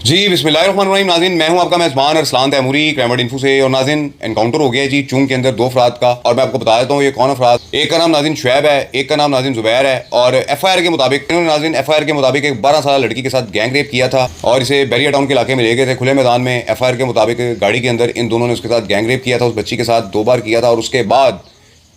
जी बिस्मिल्लाहिर्रहमानिर्रहीम। नाज़रीन, मैं हूं आपका मेज़बान अरसलान तैमूरी क्रैमर्ड इन्फो से। और नाज़रीन, एनकाउंटर हो गया है जी चूंग के अंदर दो अफराद का, और मैं आपको बता देता हूँ ये कौन अफराद। एक का नाम नाज़रीन शुएब है, एक का नाम नाज़रीन ज़ुबैर है। और FIR के मुताबिक इन्होंने नाज़रीन FIR के मुताबिक एक 12 साल लड़की के साथ गैंग रेप किया था और इसे बैरिया टाउन के इलाके में ले गए थे खुले मैदान में। FIR के मुताबिक गाड़ी के अंदर इन दोनों ने उसके साथ गैंग रेप किया था, उस बच्ची के साथ 2 बार किया था। और उसके बाद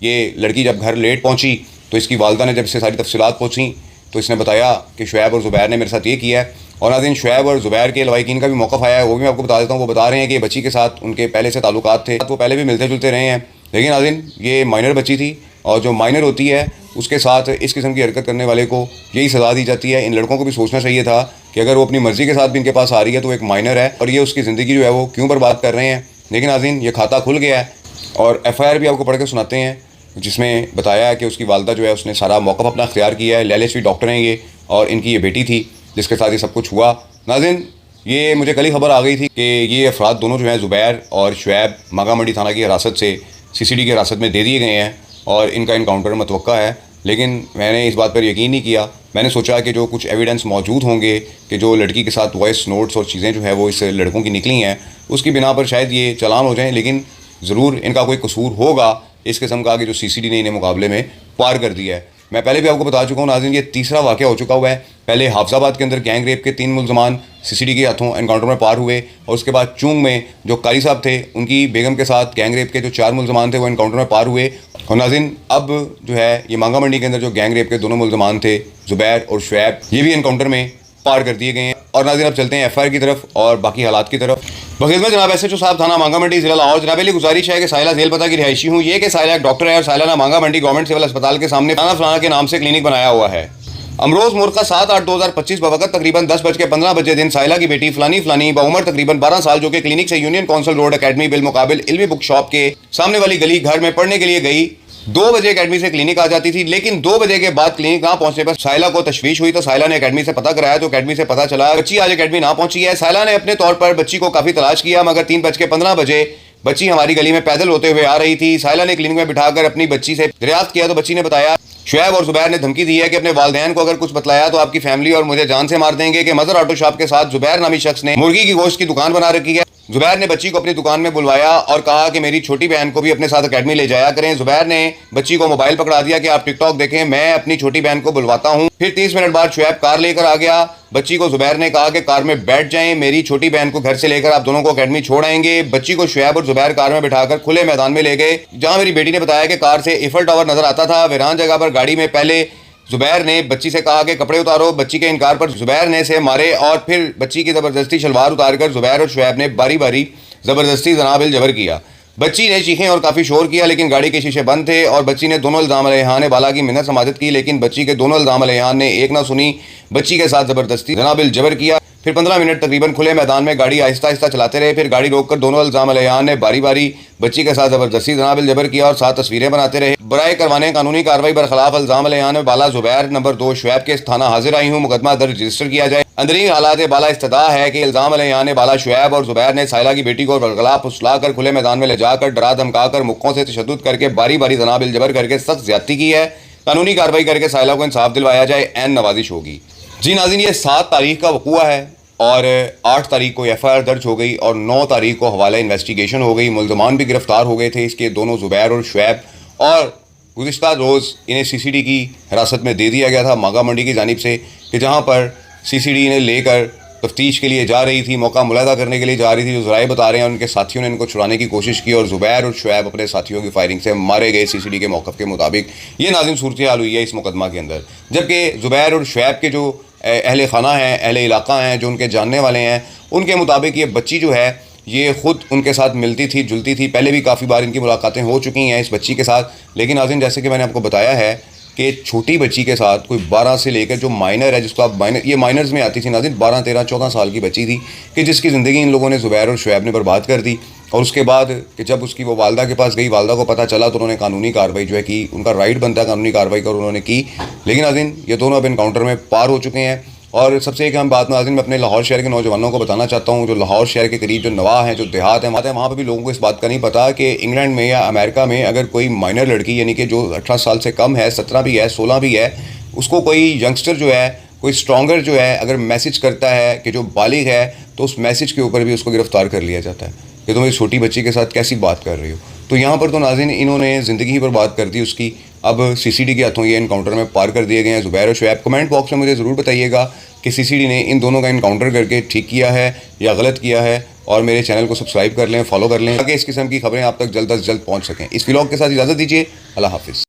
ये लड़की जब घर लेट पहुँची तो इसकी वालदा ने जब इससे सारी तफसीलात पूछी तो इसने बताया कि शुएब और ज़ुबैर ने मेरे साथ ये किया है। और नाज़रीन, शुएब और ज़ुबैर के लवाकिन का भी मौक़िफ़ आया है, वो भी मैं आपको बता देता हूँ। वो बता रहे हैं कि बच्ची के साथ उनके पहले से ताल्लुकात थे, वो पहले भी मिलते जुलते रहे हैं। लेकिन नाज़रीन, ये माइनर बच्ची थी और जो माइनर होती है उसके साथ इस किस्म की हरकत करने वाले को यही सज़ा दी जाती है। इन लड़कों को भी सोचना चाहिए था कि अगर वो अपनी मर्ज़ी के साथ भी इनके पास आ रही है तो एक माइनर है और ये उसकी ज़िंदगी जो है वो क्यों बर्बाद कर रहे हैं। लेकिन नाज़रीन, ये खाता खुल गया है और FIR भी आपको पढ़ के सुनाते हैं, जिसमें बताया है कि उसकी वालदा जो है उसने सारा मौक़िफ़ अपना अख्तियार किया है। LLHV डॉक्टर हैं ये, और इनकी ये बेटी थी जिसके साथ ये सब कुछ हुआ। नाज़रीन, ये मुझे कल ही खबर आ गई थी कि ये अफराद दोनों जो हैं ज़ुबैर और शुएब मांगा मंडी थाना की हिरासत से CCD की हिरासत में दे दिए गए हैं और इनका इनकाउंटर मतवक्का है। लेकिन मैंने इस बात पर यकीन नहीं किया। मैंने सोचा कि जो कुछ एविडेंस मौजूद होंगे कि जो लड़की के साथ वॉइस नोट्स और चीज़ें जो है वो इस लड़कों की निकली हैं, उसकी बिना पर शायद ये चालान हो जाएँ। लेकिन ज़रूर इनका कोई कसूर होगा इस किस्म का कि जो CCD ने इन्हें मुकाबले में पार कर दिया है। मैं पहले भी आपको बता चुका हूँ नाज़रीन, ये तीसरा वाक़या हो चुका हुआ है। पहले हाफजाबाद के अंदर गैंग रेप के 3 मुल्ज़मान CCD के हाथों एनकाउंटर में पार हुए, और उसके बाद चूंग में जो कारी साहब थे उनकी बेगम के साथ गैंग रेप के जो 4 मुल्ज़मान थे वो एनकाउंटर में पार हुए। और नाज़रीन, अब जो है ये मांगा मंडी के अंदर जो गैंग रेप के दोनों मुल्ज़मान थे ज़ुबैर और शुएब, ये भी एनकाउंटर में पार कर दिए गए हैं। और नाज़रीन, अब चलते हैं FIR की तरफ और बाकी हालात की तरफ। बखिदमत जनाब SHO साहब थाना मांगा मंडी ज़िला लाहौर। जनाब अली, गुजारिश है कि साहिला झेल पता की रिहायशी हूँ। ये कि साहिला एक डॉक्टर है और साहिला मांगा मंडी गवर्नमेंट सिविल अस्पताल के सामने फलाना के नाम से क्लिनिक बनाया हुआ है। अमरोज़ मुर्का 7/8/2025 बवक़्त तकरीबन 10:15 दिन साहिला की बेटी फलानी फलानी बउमर तकरीबन 12 साल, जो कि क्लिनिक से यूनियन काउंसिल रोड अकेडमी बिल मुकाबिल इल्मी बुक शॉप के सामने वाली गली घर में पढ़ने के लिए गई। 2 बजे अकेडमी से क्लिनिक आ जाती थी, लेकिन 2 बजे के बाद क्लिनिक ना पहुंचने पर साहिला को तशवीश हुई तो साहिला ने अकेडमी से पता कराया तो अकेडमी से पता चला बच्ची आज अकेडमी ना पहुंची है। साहिला ने अपने तौर पर बच्ची को काफ़ी तलाश किया, मगर 3:15 बच्ची हमारी गली में पैदल होते हुए आ रही थी। साहिला ने क्लिनिक में बिठाकर अपनी बच्ची से दरियाफ्त किया तो बच्ची ने बताया शुएब और ज़ुबैर ने धमकी दी है कि अपने वालिदैन को अगर कुछ बतलाया तो आपकी फैमिली और मुझे जान से मार देंगे। कि मदर ऑटो शॉप के साथ ज़ुबैर नामी शख्स ने मुर्गी की गोश्त की दुकान बना रखी है। ज़ुबैर ने बच्ची को अपनी दुकान में बुलवाया और कहा कि मेरी छोटी बहन को भी अपने साथ अकेडमी ले जाया करें। ज़ुबैर ने बच्ची को मोबाइल पकड़ा दिया कि आप टिकटॉक देखें, मैं अपनी छोटी बहन को बुलवाता हूँ। फिर 30 मिनट बाद शुएब कार लेकर आ गया। बच्ची को ज़ुबैर ने कहा कि कार में बैठ जाएं, मेरी छोटी बहन को घर से लेकर आप दोनों को अकेडमी छोड़ आएंगे। बच्ची को शुएब और ज़ुबैर कार में बिठाकर खुले मैदान में ले गए, जहाँ मेरी बेटी ने बताया कि कार से ईफल टावर नजर आता था। वीरान जगह पर गाड़ी में पहले ज़ुबैर ने बच्ची से कहा कि कपड़े उतारो। बच्ची के इनकार पर ज़ुबैर ने से मारे और फिर बच्ची की ज़बरदस्ती शलवार उतारकर ज़ुबैर और शुएब ने बारी बारी ज़बरदस्ती जनाबिल जबर किया। बच्ची ने चीखें और काफ़ी शोर किया, लेकिन गाड़ी के शीशे बंद थे और बच्ची ने दोनों इल्ज़ाम अलैहान बाला की मिन्नत समाजत की, लेकिन बच्ची के दोनों इल्ज़ाम अलैहान ने एक ना सुनी। बच्ची के साथ ज़बरदस्ती जनाबिल जबर किया। फिर 15 मिनट तकरीबन खुले मैदान में गाड़ी आहिस्ता आहिस्ता चलाते रहे। फिर गाड़ी रोककर दोनों इल्ज़ाम अलैहान ने बारी बारी बच्ची के साथ ज़बरदस्ती जनाबिल जबर किया और साथ तस्वीरें बनाते रहे। बराए करवाने कानूनी कार्रवाई बरखिलाफ इल्ज़ाम अलैहान बाला ज़ुबैर नंबर 2 शुएब के थाना हाजिर आई हूँ। मुकदमा दर्ज रजिस्टर किया जाए। अंदरी हालात बाला इस्तदा है कि इल्ज़ाम अलैहान बाला शुएब और ज़ुबैर ने साहिला की बेटी को बरखिलाफ फुसलाकर खुले मैदान में ले जाकर डरा धमका कर मुक्कों से तशद्दुद करके बारी बारी जनाबिल जबर करके सख्त ज्यादती की है। कानूनी कार्रवाई करके साहिला को इंसाफ दिलवाया जाए, ऐन नवाजिश होगी। जी नाज़रीन, ये 7 तारीख का वक़ूआ है और 8 तारीख को FIR दर्ज हो गई और 9 तारीख को हवाला इन्वेस्टिगेशन हो गई। मुल्ज़मान भी गिरफ्तार हो गए थे इसके, दोनों ज़ुबैर और शुएब, और गुज़िश्ता रोज़ इन्हें CCD की हिरासत में दे दिया गया था मांगा मंडी की जानिब से, कि जहाँ पर CCD इन्हें लेकर तफ्तीश के लिए जा रही थी, मौका मुलाहदा करने के लिए जा रही थी। जो ज़राए बता रहे हैं उनके साथियों ने इनको छुड़ाने की कोशिश की और ज़ुबैर और शुएब अपने साथियों की फायरिंग से मारे गए CCD के मौक़िफ़ के मुताबिक। ये नाज़रीन सूरत हाल हुई है इस मुकदमा के अंदर। जबकि ज़ुबैर और शुएब के जो अहले खाना हैं, अहले इलाका हैं, जो उनके जानने वाले हैं, उनके मुताबिक ये बच्ची जो है ये ख़ुद उनके साथ मिलती थी जुलती थी। पहले भी काफ़ी बार इनकी मुलाकातें हो चुकी हैं इस बच्ची के साथ। लेकिन नाज़रीन, जैसे कि मैंने आपको बताया है कि छोटी बच्ची के साथ कोई 12 से लेकर जो माइनर है, जिसको आप माइनर, ये माइनर्स में आती थी नाज़रीन, 12, 13, 14 साल की बच्ची थी कि जिसकी ज़िंदगी इन लोगों ने ज़ुबैर और शुएब ने बर्बाद कर दी। और उसके बाद कि जब उसकी वो वालदा के पास गई, वालदा को पता चला तो उन्होंने कानूनी कार्रवाई जो है की, उनका राइट बनता है कानूनी कार्रवाई का, उन्होंने की। लेकिन नाज़रीन, ये दोनों अब इनकाउंटर में पार हो चुके हैं। और सबसे एक अहम बात नाज़रीन, मैं अपने लाहौर शहर के नौजवानों को बताना चाहता हूँ, जो लाहौर शहर के करीब जो नवाह हैं, जो देहात हैं, वहाँ पर भी लोगों को इस बात का नहीं पता कि इंग्लैंड में या अमेरिका में अगर कोई माइनर लड़की, यानी कि जो 18 साल से कम है, 17 भी है, 16 भी है, उसको कोई यंगस्टर जो है कोई स्ट्रॉन्गर जो है अगर मैसेज करता है कि जो बालिग है तो उस मैसेज के ऊपर भी उसको गिरफ्तार कर लिया जाता है कि तुम इस छोटी बच्ची के साथ कैसी बात कर रही हो। तो यहाँ पर तो नाज़रीन इन्होंने ज़िंदगी ही बर्बाद कर दी उसकी। अब सीसीडी के हाथों ये इनकाउंटर में पार कर दिए गए हैं ज़ुबैर और शुएब। कमेंट बॉक्स में मुझे ज़रूर बताइएगा कि सीसीडी ने इन दोनों का इनकाउंटर करके ठीक किया है या गलत किया है। और मेरे चैनल को सब्सक्राइब कर लें, फॉलो कर लें ताकि इस किस्म की खबरें आप तक जल्द अज जल्द पहुँच सकें। इस व्लॉग के साथ इजाज़त दीजिए। अल्लाह हाफिज़।